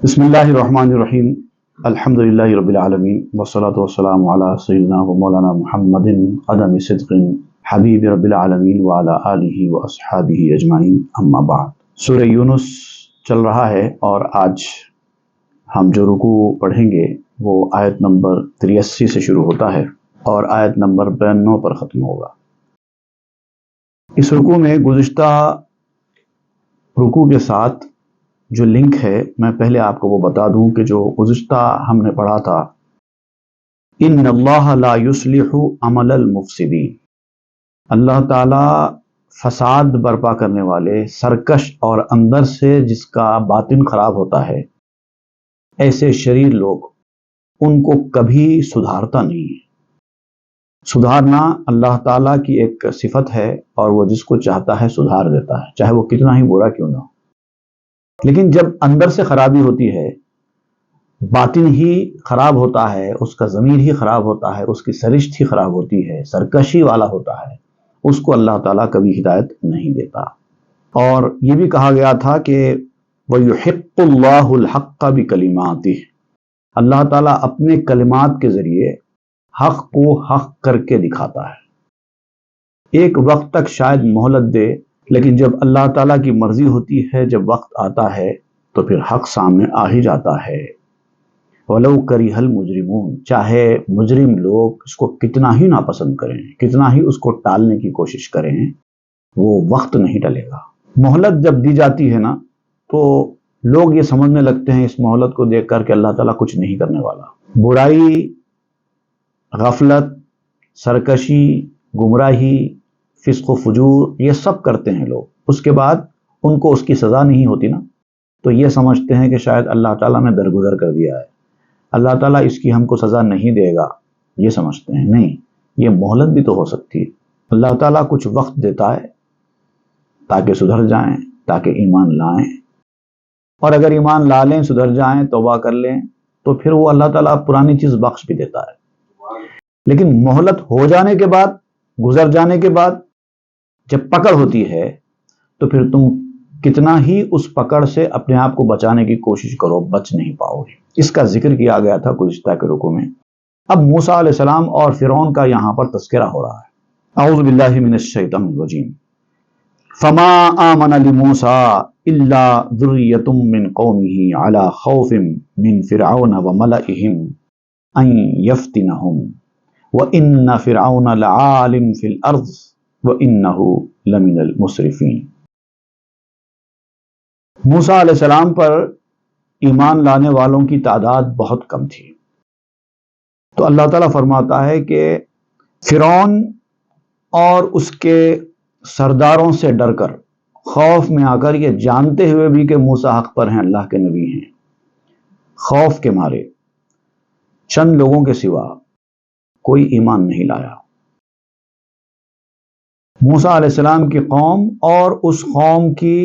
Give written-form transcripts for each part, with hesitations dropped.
بسم اللہ الرحمن الرحیم الحمد للہ رب العالمین والصلاة والسلام علی سیدنا و مولانا محمد قدم صدق حبیب رب العالمین وعلی آلہ و اصحابہ اجمعین اما بعد۔ سورہ یونس چل رہا ہے اور آج ہم جو رکوع پڑھیں گے وہ آیت نمبر 83 سے شروع ہوتا ہے اور آیت نمبر 92 پر ختم ہوگا۔ اس رکوع میں گزشتہ رکوع کے ساتھ جو لنک ہے میں پہلے آپ کو وہ بتا دوں کہ جو گزشتہ ہم نے پڑھا تھا، ان اللہ لا یصلح عمل المفسدین، اللہ تعالیٰ فساد برپا کرنے والے، سرکش اور اندر سے جس کا باطن خراب ہوتا ہے، ایسے شریر لوگ ان کو کبھی سدھارتا نہیں ہے۔ سدھارنا اللہ تعالیٰ کی ایک صفت ہے اور وہ جس کو چاہتا ہے سدھار دیتا ہے، چاہے وہ کتنا ہی برا کیوں نہ ہو۔ لیکن جب اندر سے خرابی ہوتی ہے، باطن ہی خراب ہوتا ہے، اس کا ضمیر ہی خراب ہوتا ہے، اس کی سرشت ہی خراب ہوتی ہے، سرکشی والا ہوتا ہے، اس کو اللہ تعالیٰ کبھی ہدایت نہیں دیتا۔ اور یہ بھی کہا گیا تھا کہ وَيُحِقُّ اللَّهُ الْحَقَّ بِكَلِمَاتِهِ، اللہ تعالیٰ اپنے کلمات کے ذریعے حق کو حق کر کے دکھاتا ہے۔ ایک وقت تک شاید مہلت دے، لیکن جب اللہ تعالیٰ کی مرضی ہوتی ہے، جب وقت آتا ہے تو پھر حق سامنے آ ہی جاتا ہے۔ وَلَوْ كَرِهَ الْمُجْرِمُونَ، چاہے مجرم لوگ اس کو کتنا ہی ناپسند کریں، کتنا ہی اس کو ٹالنے کی کوشش کریں، وہ وقت نہیں ٹلے گا۔ مہلت جب دی جاتی ہے نا تو لوگ یہ سمجھنے لگتے ہیں اس مہلت کو دیکھ کر کہ اللہ تعالیٰ کچھ نہیں کرنے والا۔ برائی، غفلت، سرکشی، گمراہی، فسق و فجور، یہ سب کرتے ہیں لوگ، اس کے بعد ان کو اس کی سزا نہیں ہوتی نا، تو یہ سمجھتے ہیں کہ شاید اللہ تعالیٰ نے درگزر کر دیا ہے، اللہ تعالیٰ اس کی ہم کو سزا نہیں دے گا، یہ سمجھتے ہیں۔ نہیں، یہ مہلت بھی تو ہو سکتی ہے۔ اللہ تعالیٰ کچھ وقت دیتا ہے تاکہ سدھر جائیں، تاکہ ایمان لائیں، اور اگر ایمان لا لیں، سدھر جائیں، توبہ کر لیں، تو پھر وہ اللہ تعالیٰ پرانی چیز بخش بھی دیتا ہے۔ لیکن مہلت ہو جانے کے بعد، گزر جانے کے بعد جب پکڑ ہوتی ہے تو پھر تم کتنا ہی اس پکڑ سے اپنے آپ کو بچانے کی کوشش کرو، بچ نہیں پاؤ گے۔ اس کا ذکر کیا گیا تھا گزشتہ کے رکوع میں۔ اب موسیٰ علیہ السلام اور فرعون کا یہاں پر تذکرہ ہو رہا ہے۔ اعوذ باللہ من الشیطان الرجیم۔ فما آمن لموسیٰ الا ذریۃ من قومہ علی خوف من فرعون وملئہم ان یفتنہم وان فرعون لعال فی الارض وَإِنَّهُ لَمِنَ الْمُسْرِفِينَ۔ موسیٰ علیہ السلام پر ایمان لانے والوں کی تعداد بہت کم تھی، تو اللہ تعالیٰ فرماتا ہے کہ فرعون اور اس کے سرداروں سے ڈر کر، خوف میں آ کر، یہ جانتے ہوئے بھی کہ موسیٰ حق پر ہیں، اللہ کے نبی ہیں، خوف کے مارے چند لوگوں کے سوا کوئی ایمان نہیں لایا۔ موسیٰ علیہ السلام کی قوم اور اس قوم کی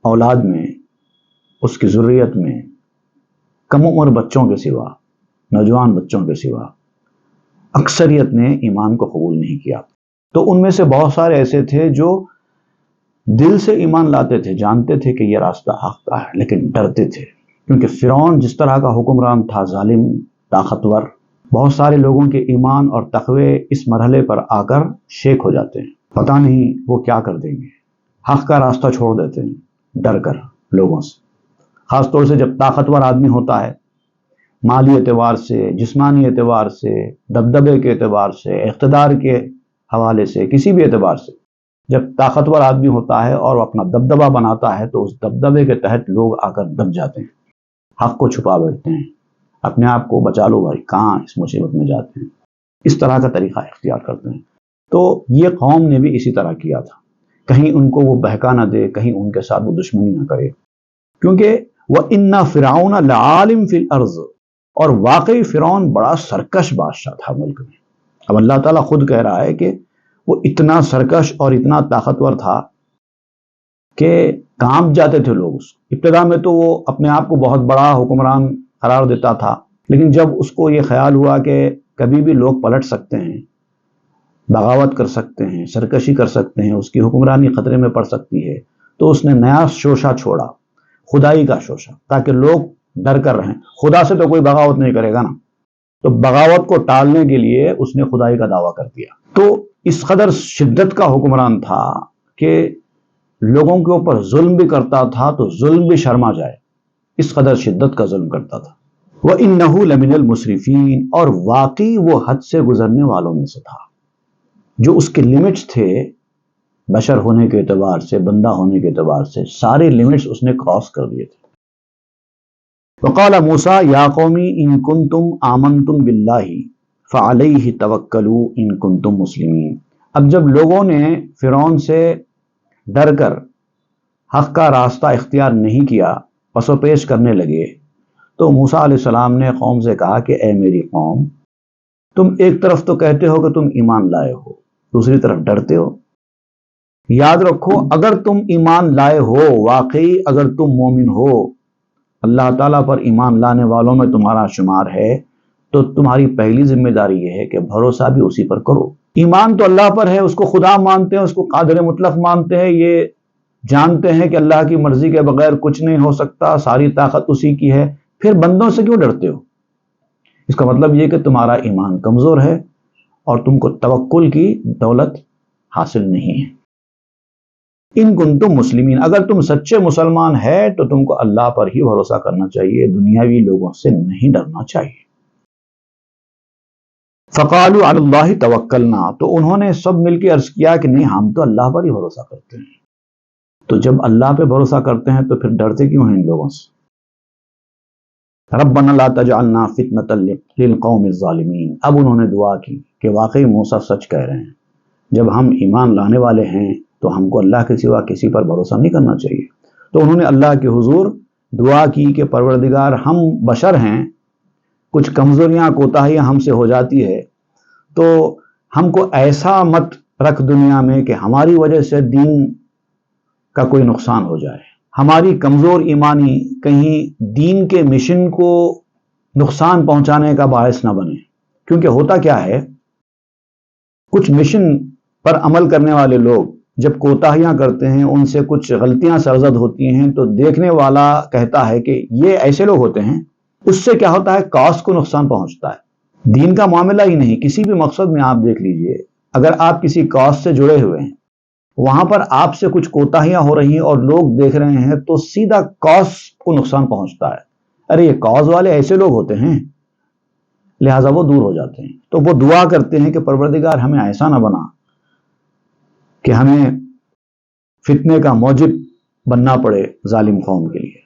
اولاد میں، اس کی ذریت میں، کم عمر بچوں کے سوا، نوجوان بچوں کے سوا اکثریت نے ایمان کو قبول نہیں کیا۔ تو ان میں سے بہت سارے ایسے تھے جو دل سے ایمان لاتے تھے، جانتے تھے کہ یہ راستہ حق کا ہے، لیکن ڈرتے تھے، کیونکہ فرعون جس طرح کا حکمران تھا، ظالم، طاقتور، بہت سارے لوگوں کے ایمان اور تقوی اس مرحلے پر آ کر شیک ہو جاتے ہیں، پتہ نہیں وہ کیا کر دیں گے، حق کا راستہ چھوڑ دیتے ہیں ڈر کر لوگوں سے۔ خاص طور سے جب طاقتور آدمی ہوتا ہے، مالی اعتبار سے، جسمانی اعتبار سے، دبدبے کے اعتبار سے، اقتدار کے حوالے سے، کسی بھی اعتبار سے، جب طاقتور آدمی ہوتا ہے اور وہ اپنا دبدبہ بناتا ہے تو اس دبدبے کے تحت لوگ آ کر دب جاتے ہیں، حق کو چھپا بیٹھتے ہیں، اپنے آپ کو بچا لو بھائی، کہاں اس مصیبت میں جاتے ہیں، اس طرح کا طریقہ اختیار کرتے ہیں۔ تو یہ قوم نے بھی اسی طرح کیا تھا، کہیں ان کو وہ بہکا نہ دے، کہیں ان کے ساتھ وہ دشمنی نہ کرے، کیونکہ وَإِنَّ فِرْعَوْنَ لَعَالٍ فِي الْأَرْضِ، اور واقعی فرعون بڑا سرکش بادشاہ تھا ملک میں۔ اب اللہ تعالیٰ خود کہہ رہا ہے کہ وہ اتنا سرکش اور اتنا طاقتور تھا کہ کانپ جاتے تھے لوگ اس کو۔ ابتدا میں تو وہ اپنے آپ کو بہت بڑا حکمران قرار دیتا تھا، لیکن جب اس کو یہ خیال ہوا کہ کبھی بھی لوگ پلٹ سکتے ہیں، بغاوت کر سکتے ہیں، سرکشی کر سکتے ہیں، اس کی حکمرانی خطرے میں پڑ سکتی ہے، تو اس نے نیا شوشہ چھوڑا، خدائی کا شوشہ، تاکہ لوگ ڈر کر رہیں۔ خدا سے تو کوئی بغاوت نہیں کرے گا نا، تو بغاوت کو ٹالنے کے لیے اس نے خدائی کا دعویٰ کر دیا۔ تو اس قدر شدت کا حکمران تھا کہ لوگوں کے اوپر ظلم بھی کرتا تھا تو ظلم بھی شرما جائے، اس قدر شدت کا ظلم کرتا تھا۔ وَإِنَّهُ لَمِنَ الْمُسْرِفِينَ، اور واقعی وہ حد سے گزرنے والوں میں سے تھا، جو اس کے لیمٹس تھے بشر ہونے کے اعتبار سے، بندہ ہونے کے اعتبار سے، سارے لیمٹس اس نے کراس کر دیے تھے۔ وقال موسیٰ یا قومی ان کنتم آمنتم باللہ فعلیہ توکلوا ان کنتم مسلمین۔ اب جب لوگوں نے فرعون سے ڈر کر حق کا راستہ اختیار نہیں کیا، پس و پیش کرنے لگے، تو موسیٰ علیہ السلام نے قوم سے کہا کہ اے میری قوم، تم ایک طرف تو کہتے ہو کہ تم ایمان لائے ہو، دوسری طرف ڈرتے ہو۔ یاد رکھو، اگر تم ایمان لائے ہو، واقعی اگر تم مومن ہو، اللہ تعالیٰ پر ایمان لانے والوں میں تمہارا شمار ہے، تو تمہاری پہلی ذمہ داری یہ ہے کہ بھروسہ بھی اسی پر کرو۔ ایمان تو اللہ پر ہے، اس کو خدا مانتے ہیں، اس کو قادر مطلق مانتے ہیں، یہ جانتے ہیں کہ اللہ کی مرضی کے بغیر کچھ نہیں ہو سکتا، ساری طاقت اسی کی ہے، پھر بندوں سے کیوں ڈرتے ہو؟ اس کا مطلب یہ کہ تمہارا ایمان کمزور ہے اور تم کو توکل کی دولت حاصل نہیں ہے۔ ان کنتم مسلمین، اگر تم سچے مسلمان ہے تو تم کو اللہ پر ہی بھروسہ کرنا چاہیے، دنیاوی لوگوں سے نہیں ڈرنا چاہیے۔ فقالوا علی اللہ توکلنا، تو انہوں نے سب مل کے عرض کیا کہ نہیں، ہم تو اللہ پر ہی بھروسہ کرتے ہیں۔ تو جب اللہ پہ بھروسہ کرتے ہیں تو پھر ڈرتے کیوں ہیں ان لوگوں سے؟ ربنا لا تجعلنا فتنة للقوم الظالمین، اب انہوں نے دعا کی کہ واقعی موسیٰ سچ کہہ رہے ہیں، جب ہم ایمان لانے والے ہیں تو ہم کو اللہ کے سوا کسی پر بھروسہ نہیں کرنا چاہیے۔ تو انہوں نے اللہ کے حضور دعا کی کہ پروردگار، ہم بشر ہیں، کچھ کمزوریاں کوتاہیاں ہم سے ہو جاتی ہے، تو ہم کو ایسا مت رکھ دنیا میں کہ ہماری وجہ سے دین کا کوئی نقصان ہو جائے، ہماری کمزور ایمانی کہیں دین کے مشن کو نقصان پہنچانے کا باعث نہ بنے۔ کیونکہ ہوتا کیا ہے، کچھ مشن پر عمل کرنے والے لوگ جب کوتاہیاں کرتے ہیں، ان سے کچھ غلطیاں سرزد ہوتی ہیں، تو دیکھنے والا کہتا ہے کہ یہ ایسے لوگ ہوتے ہیں، اس سے کیا ہوتا ہے، کاز کو نقصان پہنچتا ہے۔ دین کا معاملہ ہی نہیں، کسی بھی مقصد میں آپ دیکھ لیجئے، اگر آپ کسی کاز سے جڑے ہوئے ہیں، وہاں پر آپ سے کچھ کوتاہیاں ہو رہی ہیں اور لوگ دیکھ رہے ہیں، تو سیدھا کاز کو نقصان پہنچتا ہے۔ ارے یہ کاز والے ایسے لوگ ہوتے ہیں، لہٰذا وہ دور ہو جاتے ہیں۔ تو وہ دعا کرتے ہیں کہ پروردگار، ہمیں ایسا نہ بنا کہ ہمیں فتنے کا موجب بننا پڑے ظالم قوم کے لیے۔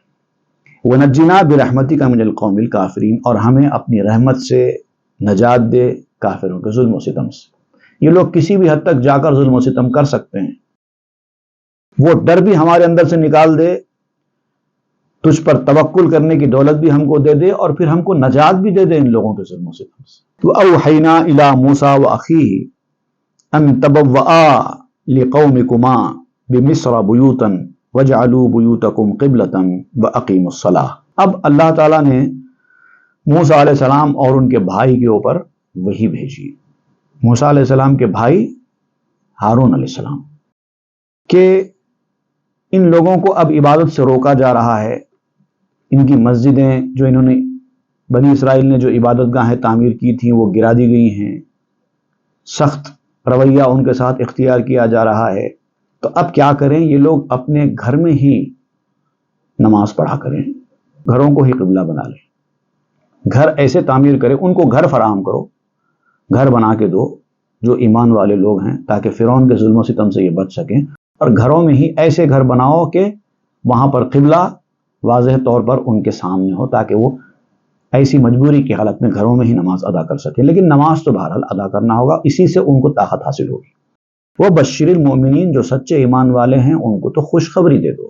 وَنَجِّنَا بِرَحْمَتِكَ مِنَ الْقَوْمِ الْكَافِرِينَ، اور ہمیں اپنی رحمت سے نجات دے کافروں کے ظلم و ستم سے۔ یہ لوگ کسی بھی حد تک جا کر ظلم و ستم کر سکتے ہیں، وہ ڈر بھی ہمارے اندر سے نکال دے، تجھ پر توکل کرنے کی دولت بھی ہم کو دے دے، اور پھر ہم کو نجات بھی دے دے ان لوگوں کے ظلم و ستم سے۔ وَأَوْحَيْنَا إِلَى مُوسَىٰ وَأَخِيهِ أَن تَبَوَّآ لِقَوْمِكُمَا بِمِصْرَ بُيُوتًا وَاجْعَلُوا بُيُوتَكُمْ قِبْلَةً وَأَقِيمُوا الصَّلَاةَ۔ اب اللہ تعالیٰ نے موسیٰ علیہ السلام اور ان کے بھائی کے اوپر وحی بھیجی، موسیٰ علیہ السلام کے بھائی ہارون علیہ السلام، کہ ان لوگوں کو اب عبادت سے روکا جا رہا ہے، ان کی مسجدیں جو انہوں نے، بنی اسرائیل نے جو عبادت گاہیں تعمیر کی تھیں، وہ گرا دی گئی ہیں، سخت رویہ ان کے ساتھ اختیار کیا جا رہا ہے۔ تو اب کیا کریں، یہ لوگ اپنے گھر میں ہی نماز پڑھا کریں، گھروں کو ہی قبلہ بنا لیں، گھر ایسے تعمیر کریں، ان کو گھر فراہم کرو، گھر بنا کے دو جو ایمان والے لوگ ہیں، تاکہ فرعون کے ظلم و ستم سے یہ بچ سکیں، اور گھروں میں ہی ایسے گھر بناؤ کہ وہاں پر قبلہ واضح طور پر ان کے سامنے ہو، تاکہ وہ ایسی مجبوری کی حالت میں گھروں میں ہی نماز ادا کر سکیں۔ لیکن نماز تو بہرحال ادا کرنا ہوگا، اسی سے ان کو طاقت حاصل ہوگی۔ وہ بشر المؤمنین، جو سچے ایمان والے ہیں ان کو تو خوشخبری دے دو،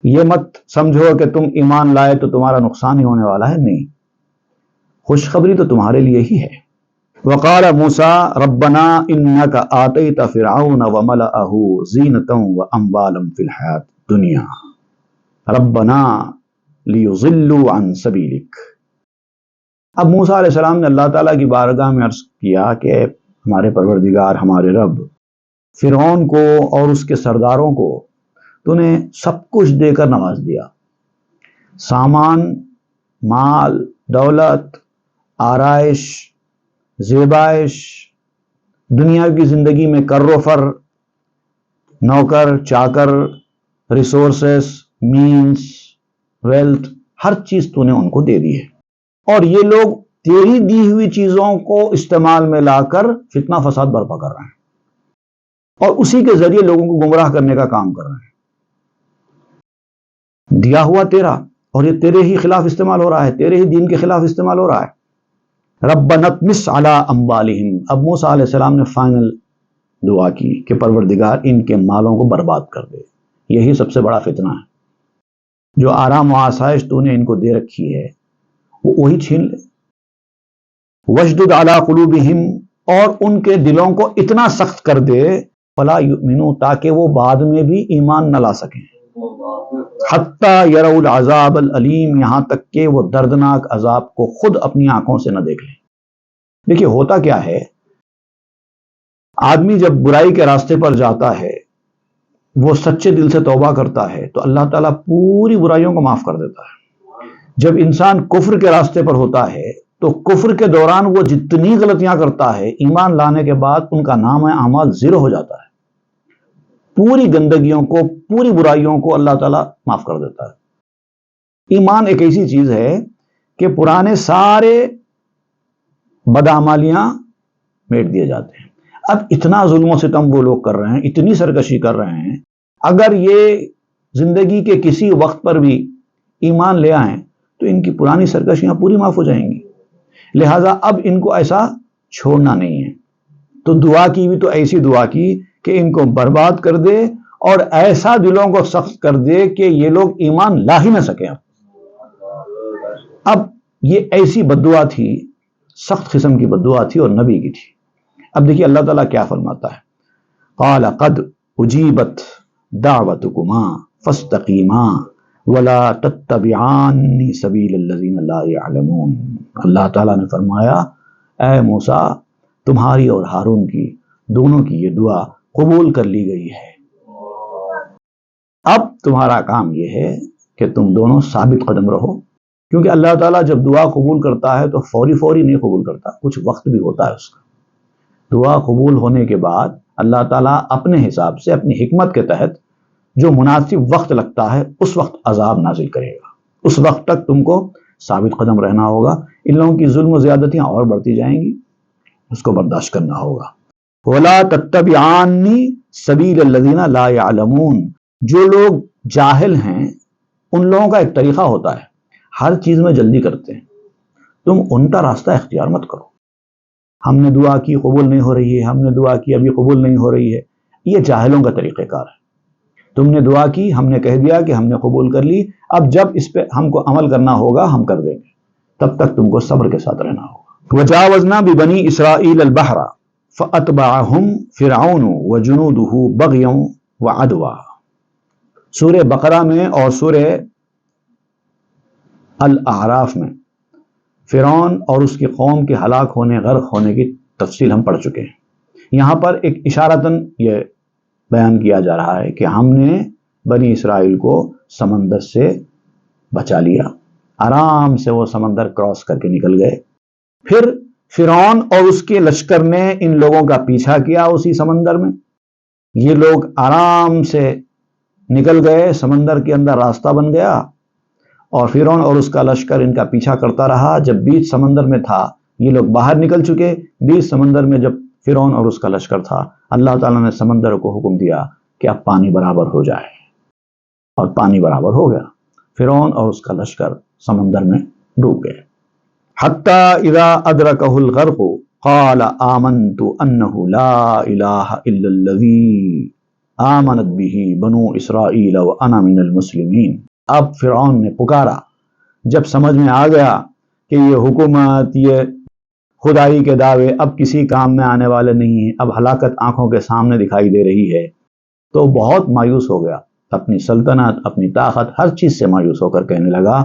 یہ مت سمجھو کہ تم ایمان لائے تو تمہارا نقصان ہی ہونے والا ہے، نہیں، خوشخبری تو تمہارے لیے ہی ہے۔ وقال موسیٰ ربنا انک آتیت فرعون وملأہ زینۃ واموالا فی الحیاۃ الدنیا ربنا لیضلوا عن سبیلک۔ اب موسیٰ علیہ السلام نے اللہ تعالیٰ کی بارگاہ میں عرض کیا کہ ہمارے پروردگار، ہمارے رب، فرعون کو اور اس کے سرداروں کو تو نے سب کچھ دے کر نواز دیا، سامان، مال، دولت، آرائش، زیبائش، دنیا کی زندگی میں کر و فر، نوکر چاکر، ریسورسز، مینز، ویلتھ، ہر چیز تو نے ان کو دے دی ہے، اور یہ لوگ تیری دی ہوئی چیزوں کو استعمال میں لا کر فتنہ فساد برپا کر رہے ہیں اور اسی کے ذریعے لوگوں کو گمراہ کرنے کا کام کر رہے ہیں۔ دیا ہوا تیرا اور یہ تیرے ہی خلاف استعمال ہو رہا ہے، تیرے ہی دین کے خلاف استعمال ہو رہا ہے۔ ربنا اطمس علی اموالہم، اب موسیٰ علیہ السلام نے فائنل دعا کی کہ پروردگار ان کے مالوں کو برباد کر دے، یہی سب سے بڑا فتنہ ہے، جو آرام و آسائش تو نے ان کو دے رکھی ہے وہی چھین لے۔ وشدد علی قلوبہم، اور ان کے دلوں کو اتنا سخت کر دے، فلا یؤمنوا، تاکہ وہ بعد میں بھی ایمان نہ لا سکیں، حتی یروا العذاب العلیم، یہاں تک کہ وہ دردناک عذاب کو خود اپنی آنکھوں سے نہ دیکھ لیں۔ دیکھیے ہوتا کیا ہے، آدمی جب برائی کے راستے پر جاتا ہے، وہ سچے دل سے توبہ کرتا ہے تو اللہ تعالیٰ پوری برائیوں کو معاف کر دیتا ہے۔ جب انسان کفر کے راستے پر ہوتا ہے تو کفر کے دوران وہ جتنی غلطیاں کرتا ہے، ایمان لانے کے بعد ان کا نام اعمال زیرو ہو جاتا ہے، پوری گندگیوں کو، پوری برائیوں کو اللہ تعالیٰ معاف کر دیتا ہے۔ ایمان ایک ایسی چیز ہے کہ پرانے سارے بدعمالیاں میٹ دیے جاتے ہیں۔ اب اتنا ظلم و ستم وہ لوگ کر رہے ہیں، اتنی سرکشی کر رہے ہیں، اگر یہ زندگی کے کسی وقت پر بھی ایمان لے آئیں تو ان کی پرانی سرکشیاں پوری معاف ہو جائیں گی، لہٰذا اب ان کو ایسا چھوڑنا نہیں ہے۔ تو دعا کی بھی تو ایسی دعا کی کہ ان کو برباد کر دے اور ایسا دلوں کو سخت کر دے کہ یہ لوگ ایمان لا ہی نہ سکیں۔ اب یہ ایسی بددعا تھی، سخت قسم کی بددعا تھی اور نبی کی تھی۔ اب دیکھیے اللہ تعالیٰ کیا فرماتا ہے، قال قد اجیبت دعوتکما فاستقیما ولا تتبعان سبیل الذین لا یعلمون۔ اللہ تعالیٰ نے فرمایا، اے موسیٰ، تمہاری اور ہارون کی دونوں کی یہ دعا قبول کر لی گئی ہے، اب تمہارا کام یہ ہے کہ تم دونوں ثابت قدم رہو، کیونکہ اللہ تعالیٰ جب دعا قبول کرتا ہے تو فوری نہیں قبول کرتا، کچھ وقت بھی ہوتا ہے اس کا۔ دعا قبول ہونے کے بعد اللہ تعالیٰ اپنے حساب سے، اپنی حکمت کے تحت جو مناسب وقت لگتا ہے اس وقت عذاب نازل کرے گا، اس وقت تک تم کو ثابت قدم رہنا ہوگا۔ ان لوگوں کی ظلم و زیادتیاں اور بڑھتی جائیں گی، اس کو برداشت کرنا ہوگا۔ وَلَا تَتَّبِعَانِ سَبِيلَ الَّذِينَ لَا يَعْلَمُونَ، جو لوگ جاہل ہیں ان لوگوں کا ایک طریقہ ہوتا ہے، ہر چیز میں جلدی کرتے ہیں، تم ان کا راستہ اختیار مت کرو۔ ہم نے دعا کی قبول نہیں ہو رہی ہے، ہم نے دعا کی ابھی قبول نہیں ہو رہی ہے، یہ جاہلوں کا طریقہ کار ہے۔ تم نے دعا کی، ہم نے کہہ دیا کہ ہم نے قبول کر لی، اب جب اس پہ ہم کو عمل کرنا ہوگا ہم کر دیں گے، تب تک تم کو صبر کے ساتھ رہنا ہوگا۔ وَجَاوَزْنَا بِبَنِي إِسْرَائِيلَ الْبَحْرَ فَأَتْبَعَهُمْ فِرْعَوْنُ وَجُنُودُهُ بَغْيًا وَعَدْوًا، سورہ بقرہ میں اور سورہ الاعراف میں فرعون اور اس کی قوم کے ہلاک ہونے، غرق ہونے کی تفصیل ہم پڑھ چکے ہیں۔ یہاں پر ایک اشارتاً یہ بیان کیا جا رہا ہے کہ ہم نے بنی اسرائیل کو سمندر سے بچا لیا، آرام سے وہ سمندر کراس کر کے نکل گئے۔ پھر فرعون اور اس کے لشکر نے ان لوگوں کا پیچھا کیا اسی سمندر میں، یہ لوگ آرام سے نکل گئے، سمندر کے اندر راستہ بن گیا، اور فرعون اور اس کا لشکر ان کا پیچھا کرتا رہا۔ جب بیچ سمندر میں تھا، یہ لوگ باہر نکل چکے، بیچ سمندر میں جب فرعون اور اس کا لشکر تھا، اللہ تعالیٰ نے سمندر کو حکم دیا کہ اب پانی برابر ہو جائے، اور پانی برابر ہو گیا، فرعون اور اس کا لشکر سمندر میں ڈوب گئے۔ حتی اذا ادرکہ الغرق قال آمنت انہ لا الہ الا الذی آمنت بہ بنو اسرائیل وانا من المسلمین۔ اب فرعون نے پکارا جب سمجھ میں آ گیا کہ یہ حکومت، یہ خدائی کے دعوے اب کسی کام میں آنے والے نہیں ہیں، اب ہلاکت آنکھوں کے سامنے دکھائی دے رہی ہے، تو بہت مایوس ہو گیا، اپنی سلطنت، اپنی طاقت، ہر چیز سے مایوس ہو کر کہنے لگا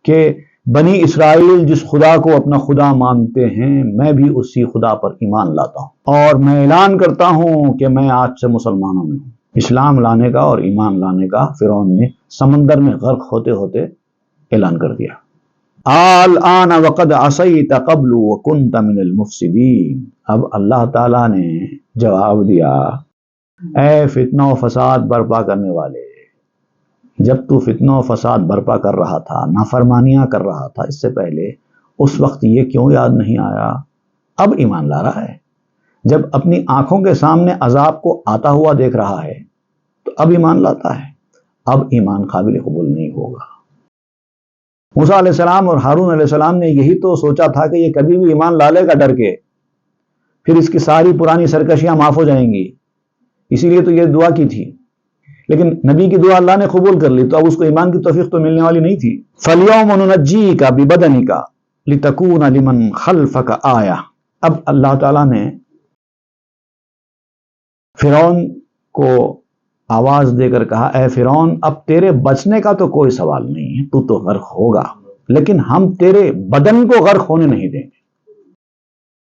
کہ بنی اسرائیل جس خدا کو اپنا خدا مانتے ہیں، میں بھی اسی خدا پر ایمان لاتا ہوں، اور میں اعلان کرتا ہوں کہ میں آج سے مسلمانوں میں ہوں۔ اسلام لانے کا اور ایمان لانے کا فرعون نے سمندر میں غرق ہوتے ہوتے اعلان کر دیا۔ الآن وقد عصیت قبل وکنت من المفسدین، اب اللہ تعالیٰ نے جواب دیا، اے فتنہ و فساد برپا کرنے والے، جب تو فتنہ و فساد برپا کر رہا تھا، نافرمانیاں کر رہا تھا اس سے پہلے، اس وقت یہ کیوں یاد نہیں آیا؟ اب ایمان لا رہا ہے، جب اپنی آنکھوں کے سامنے عذاب کو آتا ہوا دیکھ رہا ہے تو اب ایمان لاتا ہے۔ اب ایمان قابل قبول نہیں ہوگا۔ موسیٰ علیہ السلام اور ہارون علیہ السلام نے یہی تو سوچا تھا کہ یہ کبھی بھی ایمان لا لے گا ڈر کے، پھر اس کی ساری پرانی سرکشیاں معاف ہو جائیں گی، اسی لیے تو یہ دعا کی تھی، لیکن نبی کی دعا اللہ نے قبول کر لی تو اب اس کو ایمان کی توفیق تو ملنے والی نہیں تھی۔ فَالْيَوْمَ نُنَجِّيكَ بِبَدَنِكَ لِتَكُونَ لِمَنْ خَلْفَكَ آیَةً، اب اللہ تعالیٰ نے فرعون کو آواز دے کر کہا، اے فرعون اب تیرے بچنے کا تو کوئی سوال نہیں ہے، تو غرق ہوگا، لیکن ہم تیرے بدن کو غرق ہونے نہیں دیں گے۔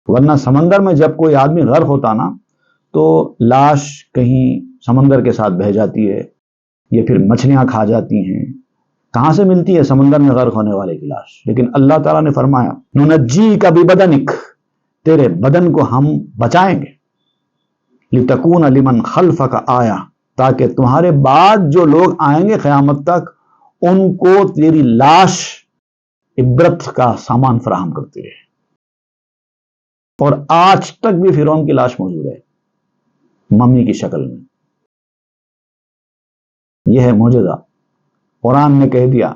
ورنہ سمندر میں جب کوئی آدمی غرق ہوتا نا تو لاش کہیں سمندر کے ساتھ بہہ جاتی ہے یا پھر مچھلیاں کھا جاتی ہیں، کہاں سے ملتی ہے سمندر میں غرق ہونے والے کی لاش؟ لیکن اللہ تعالیٰ نے فرمایا نُنَجِّيكَ بِبَدَنِكَ، تیرے بدن کو ہم بچائیں گے، لِتَكُونَ لِمَنْ خَلْفَكَ آیَةً، تاکہ تمہارے بعد جو لوگ آئیں گے قیامت تک ان کو تیری لاش عبرت کا سامان فراہم کرتی ہے۔ اور آج تک بھی فرعون کی لاش موجود ہے ممی کی شکل میں۔ یہ ہے معجزہ، قرآن نے کہہ دیا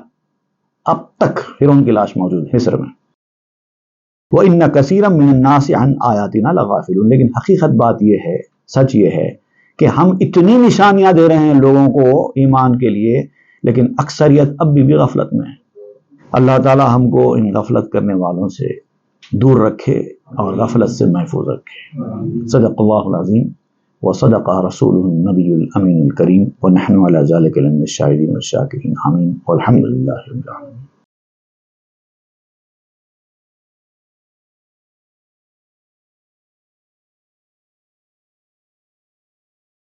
اب تک فرعون کی لاش موجود ہے مصر میں۔ وَإِنَّ كَثِيرًا مِّنَ النَّاسِ عَنْ آيَاتِنَا لَغَافِلُونَ، لیکن حقیقت بات یہ ہے، سچ یہ ہے کہ ہم اتنی نشانیاں دے رہے ہیں لوگوں کو ایمان کے لیے، لیکن اکثریت اب بھی غفلت میں ہے۔ اللہ تعالی ہم کو ان غفلت کرنے والوں سے دور رکھے اور غفلت سے محفوظ رکھے۔ صدق اللہ العظیم وصدق رسولہ النبی الامین الکریم ونحن علی ذلک من الشاہدین والشاکرین، آمین والحمد للہ رب العالمین۔